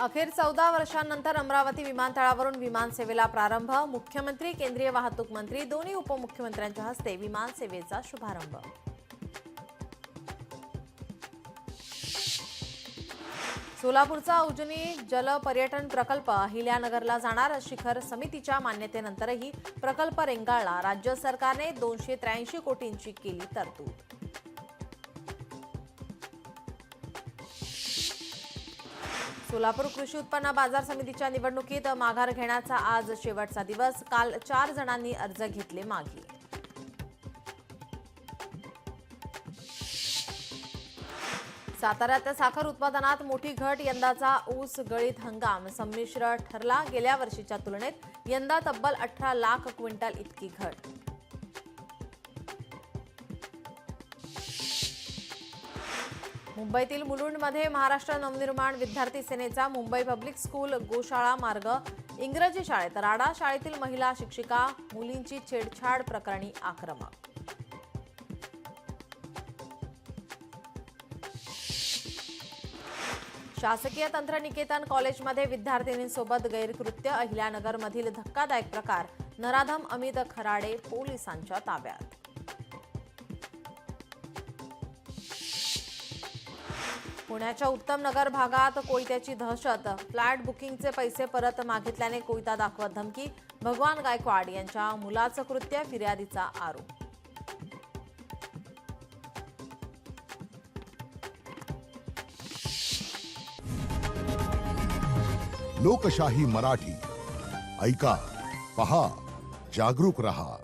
अखेर 14 वर्षांनंतर अमरावती विमानतळावरून विमानसेवेला प्रारंभ। मुख्यमंत्री, केंद्रीय वाहतूक मंत्री, दोन्ही उपमुख्यमंत्र्यांच्या हस्ते विमानसेवेचा शुभारंभ। सोलापूरचा उजनी जल पर्यटन प्रकल्प अहिल्यानगरला जाणार। शिखर समितीच्या मान्यतेनंतरही प्रकल्प रेंगाळला। राज्य सरकारने 283 कोटींची केली तरतूद। सोलापूर कृषी उत्पन्न बाजार समितीच्या निवडणुकीत माघार घेण्याचा आज शेवटचा दिवस। काल 4 जणांनी अर्ज घेतले मागे। साताऱ्यात साखर उत्पादनात मोठी घट। यंदाचा ऊस गळीत हंगाम संमिश्र ठरला। गेल्या वर्षीच्या तुलनेत यंदा तब्बल 18 लाख क्विंटल इतकी घट। मुंबईतील मुलुंडमध्ये महाराष्ट्र नवनिर्माण विद्यार्थी सेनेचा मुंबई पब्लिक स्कूल गोशाळा मार्ग इंग्रजी शाळेत राडा। शाळेतील महिला शिक्षिका मुलींची छेडछाड प्रकरणी आक्रमक। शासकीय तंत्रनिकेतन कॉलेजमध्ये विद्यार्थिनींसोबत गैरकृत्य। अहिल्यानगरमधील धक्कादायक प्रकार। नराधम अमित खराडे पोलिसांच्या ताब्यात। पुण्याच्या उत्तम नगर भागात कोयत्याची दहशत। फ्लॅट बुकिंगचे पैसे परत मागितल्याने कोयता दाखवत धमकी। भगवान गायकवाड यांच्या मुलाचं कृत्य, फिर्यादीचा आरोप। लोकशाही मराठी ऐका, पहा, जागरूक रहा।